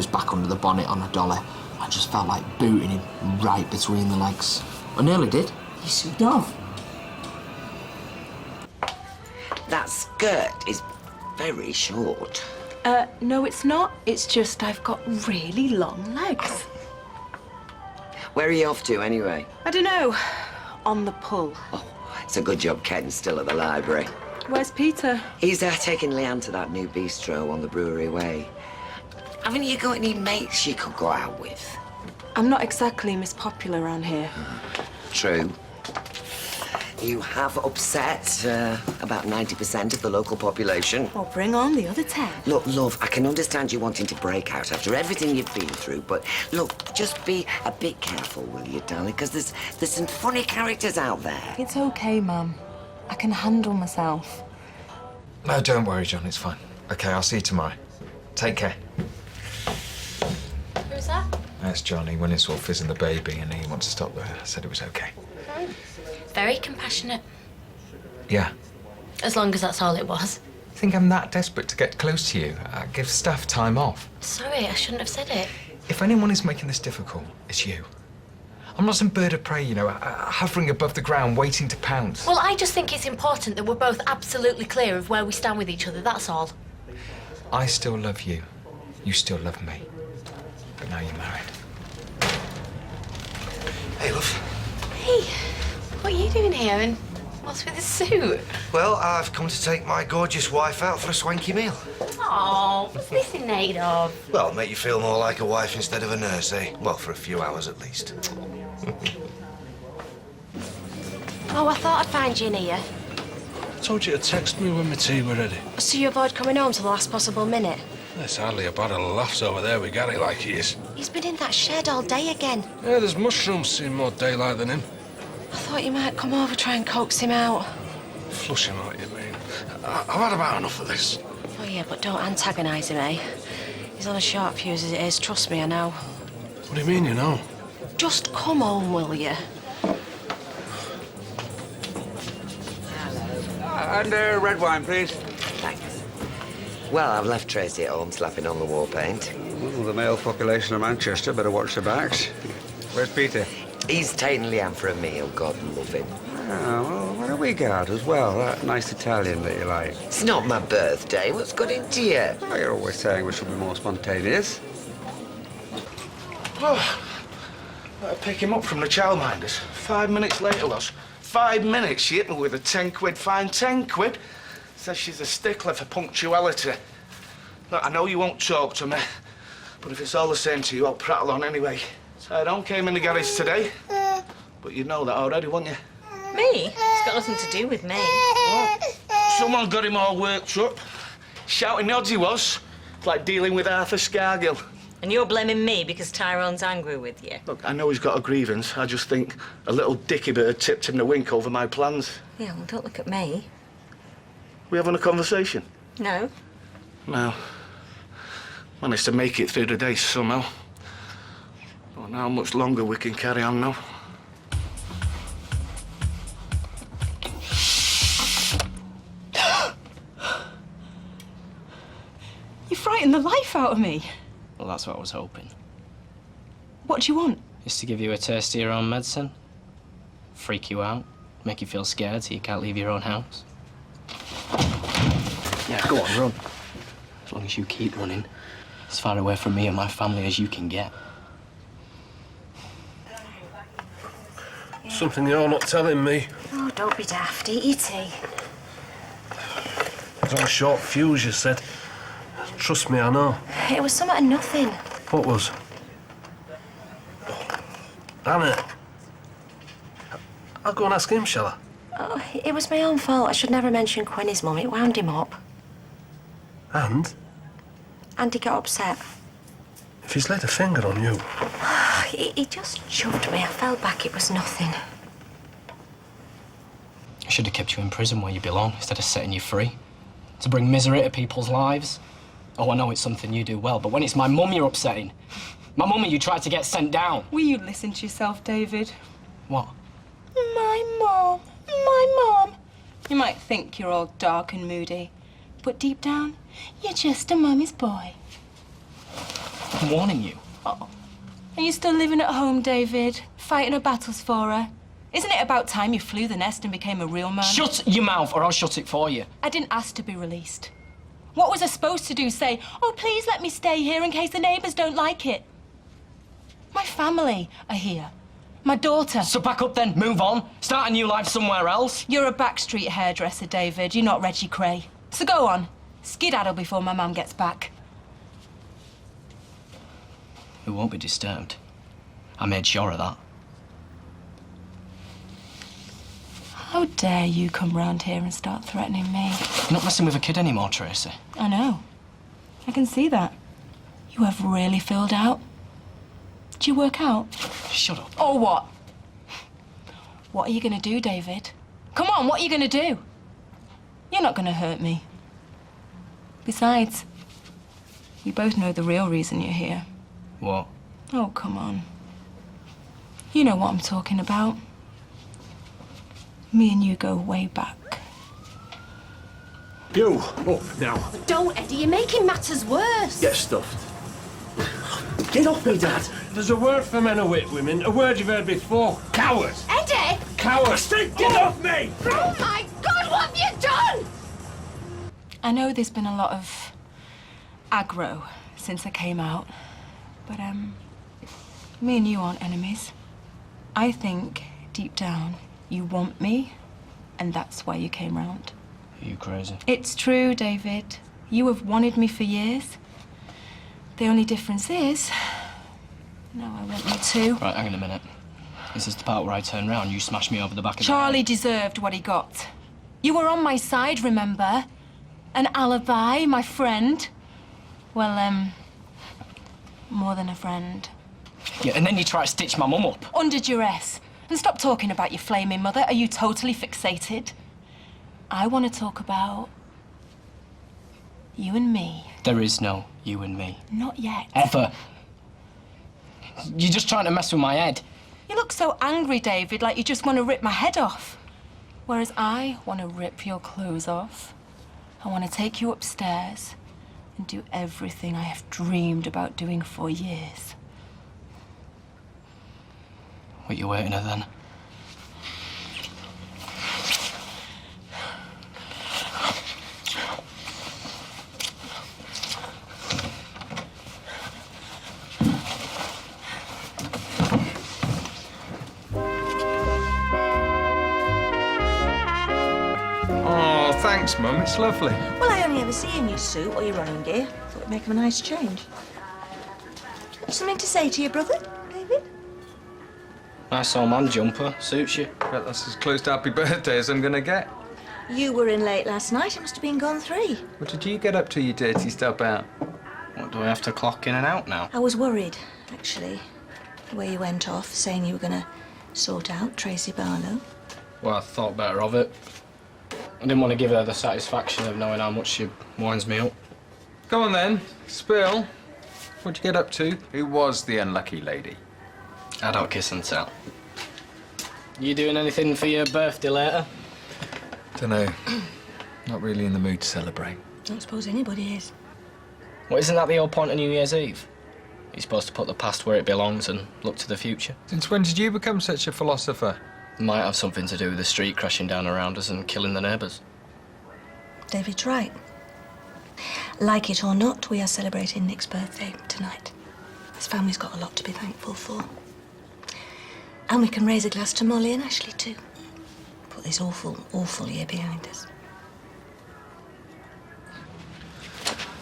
back under the bonnet on a dolly. I just felt like booting him right between the legs. I nearly did. You should have. That skirt is very short. No, it's not. It's just I've got really long legs. Where are you off to, anyway? I don't know. On the pull. Oh, it's a good job Ken's still at the library. Where's Peter? He's taking Leanne to that new bistro on the Brewery Way. Haven't you got any mates you could go out with? I'm not exactly Miss Popular around here. True. You have upset about 90% of the local population. Well, bring on the other 10. Look, love, I can understand you wanting to break out after everything you've been through, but look, just be a bit careful, will you, darling? Because there's some funny characters out there. It's okay, Mum. I can handle myself. No, don't worry, John. It's fine. Okay, I'll see you tomorrow. Take care. Who's that? That's Johnny. When it's all fizzing the baby and he wants to stop there. I said it was okay. Very compassionate. Yeah. As long as that's all it was. Think I'm that desperate to get close to you? Give staff time off. Sorry, I shouldn't have said it. If anyone is making this difficult, it's you. I'm not some bird of prey, you know, hovering above the ground, waiting to pounce. Well, I just think it's important that we're both absolutely clear of where we stand with each other, that's all. I still love you. You still love me. But now you're married. Hey, love. Hey, what are you doing here and what's with the suit? Well, I've come to take my gorgeous wife out for a swanky meal. Oh, what's this in aid of? Well, make you feel more like a wife instead of a nurse, eh? Well, for a few hours at least. Oh, I thought I'd find you in here. I told you to text me when my tea were ready. So you avoid coming home till the last possible minute? There's hardly a bottle of laughs over there with Gary like he is. He's been in that shed all day again. Yeah, there's mushrooms seen more daylight than him. I thought you might come over, try and coax him out. Flush him out, you mean? I've had about enough of this. Oh, yeah, but don't antagonise him, eh? He's on a short fuse as it is, trust me, I know. What do you mean, you know? Just come home, will you? And red wine, please. Thanks. Well, I've left Tracy at home slapping on the war paint. Well, the male population of Manchester better watch their backs. Where's Peter? He's taking Leanne for a meal, God love him. Oh, well, what a regard as well, that nice Italian that you like. It's not my birthday. What's got into you? Oh, you're always saying we should be more spontaneous. Oh, better pick him up from the childminders. 5 minutes later, Loz. 5 minutes, she hit me with a 10 quid fine. 10 quid? Says she's a stickler for punctuality. Look, I know you won't talk to me, but if it's all the same to you, I'll prattle on anyway. So I don't came in the garage today, but you know that already, wouldn't you? Me? It's got nothing to do with me. Well, someone got him all worked up. Shouting the odds he was. It's like dealing with Arthur Scargill. And you're blaming me because Tyrone's angry with you? Look, I know he's got a grievance. I just think a little dicky bird tipped him the wink over my plans. Yeah, well, don't look at me. We having a conversation? No. No. Managed to make it through the day somehow. Don't know how much longer we can carry on now. You frightened the life out of me. Well, that's what I was hoping. What do you want? Is to give you a taste of your own medicine. Freak you out. Make you feel scared so you can't leave your own house. Yeah, go on, run. As long as you keep running, as far away from me and my family as you can get. Something you're not telling me. Oh, don't be daft. Eat your tea. It's on a short fuse, you said. Trust me, I know. It was something of nothing. What was? Anna. I'll go and ask him, shall I? Oh, it was my own fault. I should never mention Quenny's mum. It wound him up. And? And he got upset. If he's laid a finger on you... He just shoved me. I fell back. It was nothing. I should have kept you in prison where you belong instead of setting you free. To bring misery to people's lives. Oh, I know it's something you do well, but when it's my mum you're upsetting, my mummy you tried to get sent down. Will you listen to yourself, David? What? My mum. My mum. You might think you're all dark and moody, but deep down, you're just a mummy's boy. I'm warning you. Oh. Are you still living at home, David? Fighting her battles for her? Isn't it about time you flew the nest and became a real man? Shut your mouth or I'll shut it for you. I didn't ask to be released. What was I supposed to do? Say, oh, please let me stay here in case the neighbours don't like it? My family are here. My daughter. So pack up then, move on. Start a new life somewhere else. You're a backstreet hairdresser, David. You're not Reggie Cray. So go on. Skedaddle before my mum gets back. We won't be disturbed. I made sure of that. How dare you come round here and start threatening me? You're not messing with a kid anymore, Tracy. I know. I can see that. You have really filled out. Did you work out? Shut up. Or what? What are you gonna do, David? Come on, what are you gonna do? You're not gonna hurt me. Besides, you both know the real reason you're here. What? Oh, come on. You know what I'm talking about. Me and you go way back. You, up now. Don't, Eddie, you're making matters worse. Get stuffed. Get off me, Dad. There's a word for men of wit, women. A word you've heard before. Coward. Eddie! Coward. Get off me! Oh, my God, what have you done? I know there's been a lot of aggro since I came out, but, me and you aren't enemies. I think, deep down, you want me, and that's why you came round. Are you crazy? It's true, David. You have wanted me for years. The only difference is, now I want you to. Right, hang on a minute. This is the part where I turn round, you smash me over the back of the Charlie head. deserved what he got. You were on my side, remember? An alibi, my friend. Well, more than a friend. Yeah, and then you try to stitch my mum up. Under duress. And stop talking about your flaming mother. Are you totally fixated? I want to talk about you and me. There is no you and me. Not yet. Ever. You're just trying to mess with my head. You look so angry, David, like you just want to rip my head off. Whereas I want to rip your clothes off. I want to take you upstairs and do everything I have dreamed about doing for years. What you waiting at then? Oh, thanks, Mum. It's lovely. Well, I only ever see you in your suit or your running gear. Thought it'd make him a nice change. Something to say to your brother, David? Nice old man jumper. Suits you. But that's as close to happy birthday as I'm gonna get. You were in late last night. It must have been gone 3. What did you get up to, you dirty stub out? What, do I have to clock in and out now? I was worried, actually, the way you went off, saying you were going to sort out Tracy Barlow. Well, I thought better of it. I didn't want to give her the satisfaction of knowing how much she winds me up. Go on then, spill. What'd you get up to? Who was the unlucky lady? Adult kiss and tell. You doing anything for your birthday later? Dunno. Not really in the mood to celebrate. Don't suppose anybody is. Well, isn't that the whole point of New Year's Eve? You're supposed to put the past where it belongs and look to the future. Since when did you become such a philosopher? Might have something to do with the street crashing down around us and killing the neighbours. David's right. Like it or not, we are celebrating Nick's birthday tonight. His family's got a lot to be thankful for. And we can raise a glass to Molly and Ashley, too. Put this awful, awful year behind us.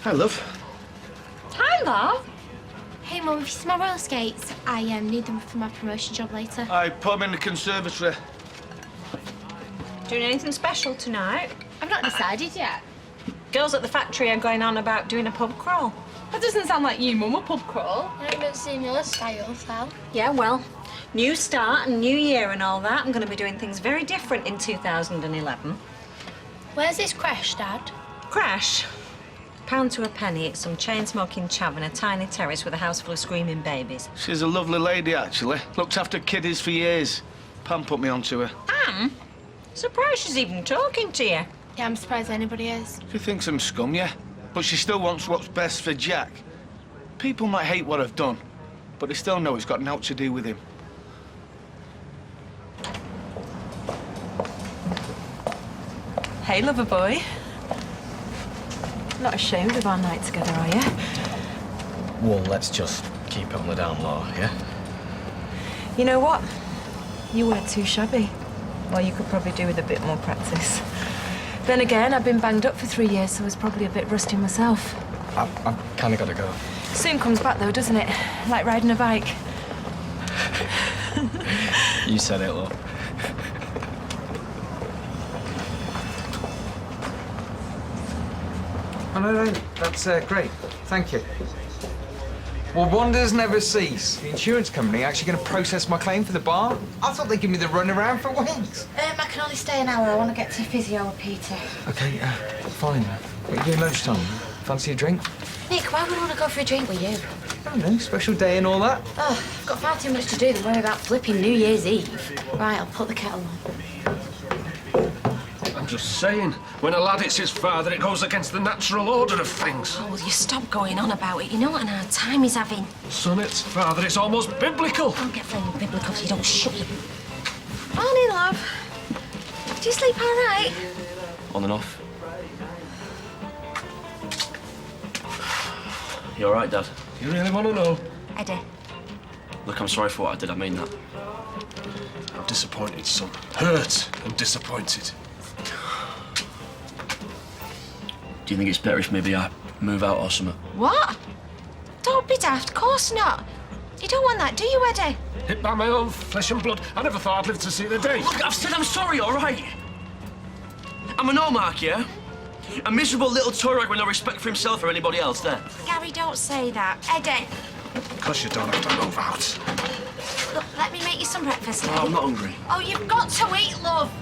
Hi, love. Hi, love. Hey, Mum, if you see my roller skates, I need them for my promotion job later. I put them in the conservatory. Doing anything special tonight? I've not decided yet. Girls at the factory are going on about doing a pub crawl. That doesn't sound like you, Mum, a pub crawl. I haven't seen your style, so. Yeah, well, new start and new year and all that. I'm going to be doing things very different in 2011. Where's this crash, Dad? Crash? £1 to a penny. It's some chain-smoking chav in a tiny terrace with a house full of screaming babies. She's a lovely lady, actually. Looked after kiddies for years. Pam put me onto her. Pam? Surprised she's even talking to you. Yeah, I'm surprised anybody is. She thinks I'm scum, yeah. But she still wants what's best for Jack. People might hate what I've done, but they still know it's got naught to do with him. Hey, lover boy. Not ashamed of our night together, are you? Well, let's just keep it on the down low, yeah? You know what? You weren't too shabby. Well, you could probably do with a bit more practice. Then again, I've been banged up for 3 years, so I was probably a bit rusty myself. I've kind of got to go. Soon comes back, though, doesn't it? Like riding a bike. You said it, love. Oh, no, that's great. Thank you. Well, wonders never cease. The insurance company actually going to process my claim for the bar? I thought they'd give me the runaround for weeks. I can only stay an hour. I want to get to physio with Peter. OK, fine. What are you doing lunchtime? Fancy a drink? Nick, why would I want to go for a drink with you? I don't know, special day and all that. Oh, I've got far too much to do than worry about flipping New Year's Eve. Right, I'll put the kettle on. I'm just saying, when a lad hits his father, it goes against the natural order of things. Oh, will you stop going on about it? You know what an hard time he's having. Son, it's father, it's almost biblical. Don't get very biblical if you don't shut your... Morning, love. Did you sleep all right? On and off. You all right, Dad? You really want to know? Eddie. Look, I'm sorry for what I did. I mean that. I'm disappointed, son. Hurt and disappointed. Do you think it's better if maybe I move out or something? What? Don't be daft. Of course not. You don't want that, do you, Eddie? Hit by my own flesh and blood. I never thought I'd live to see the day. Look, I've said I'm sorry, all right? I'm an Omark, yeah? A miserable little toy rag with no respect for himself or anybody else there. Gary, don't say that. Eddie. Because you don't have to move out. Look, let me make you some breakfast. Oh, I'm not hungry. Oh, you've got to eat, love.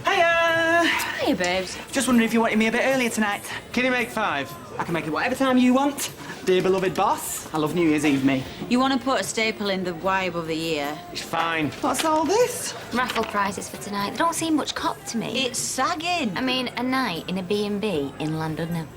Hiya! Hiya, babes. Just wondering if you wanted me a bit earlier tonight. Can you make 5? I can make it whatever time you want. Dear beloved boss, I love New Year's Eve, me. You want to put a staple in the Y above the year? It's fine. What's all this? Raffle prizes for tonight. They don't seem much cop to me. It's sagging. I mean, a night in a B&B in London.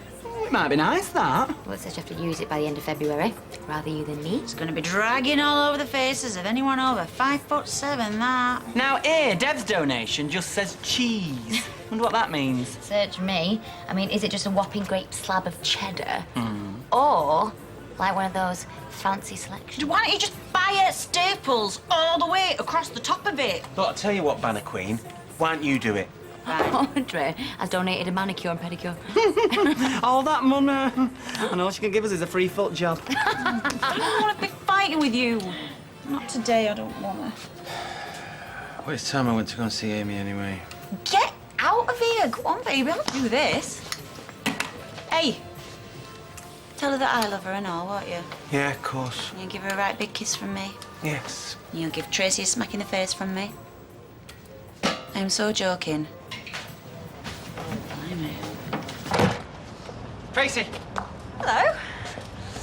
It might be nice, that. Well, it says you have to use it by the end of February. Rather you than me. It's going to be dragging all over the faces of anyone over 5'7", that. Now, here, Dev's donation just says cheese. Wonder what that means. Search me. I mean, is it just a whopping great slab of cheddar? Or like one of those fancy selections? Why don't you just buy it Staples all the way across the top of it? Look, I'll tell you what, Banner Queen. Why don't you do it? Audrey has donated a manicure and pedicure. All that money. And all she can give us is a free foot job. I don't want to be fighting with you. Not today, I don't want to. Well, it's time I went to go and see Amy anyway. Get out of here. Go on, baby. I'll do this. Hey. Tell her that I love her and all, won't you? Yeah, of course. You give her a right big kiss from me. Yes. You'll give Tracy a smack in the face from me. I'm so joking. Blimey. Tracy. Hello.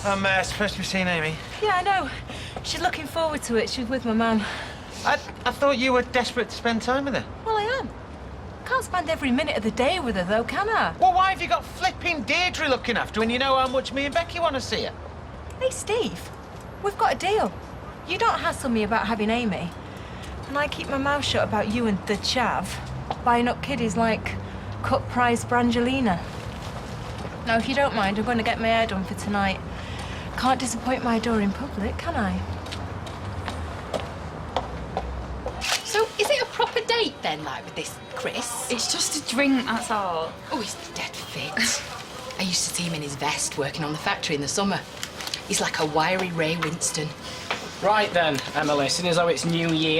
I'm supposed to be seeing Amy. Yeah, I know. She's looking forward to it. She's with my man. I thought you were desperate to spend time with her. Well, I am. Can't spend every minute of the day with her, though, can I? Well, why have you got flipping Deirdre looking after when you know how much me and Becky want to see her? Hey, Steve. We've got a deal. You don't hassle me about having Amy. And I keep my mouth shut about you and the chav buying up kiddies like cut-price Brangelina. Now, if you don't mind, I'm going to get my hair done for tonight. Can't disappoint my door in public, can I? So, is it a proper date then, like with this Chris? It's just a drink, that's all. Oh, he's dead fit. I used to see him in his vest working on the factory in the summer. He's like a wiry Ray Winston. Right then, Emily, seeing as though it's New Year,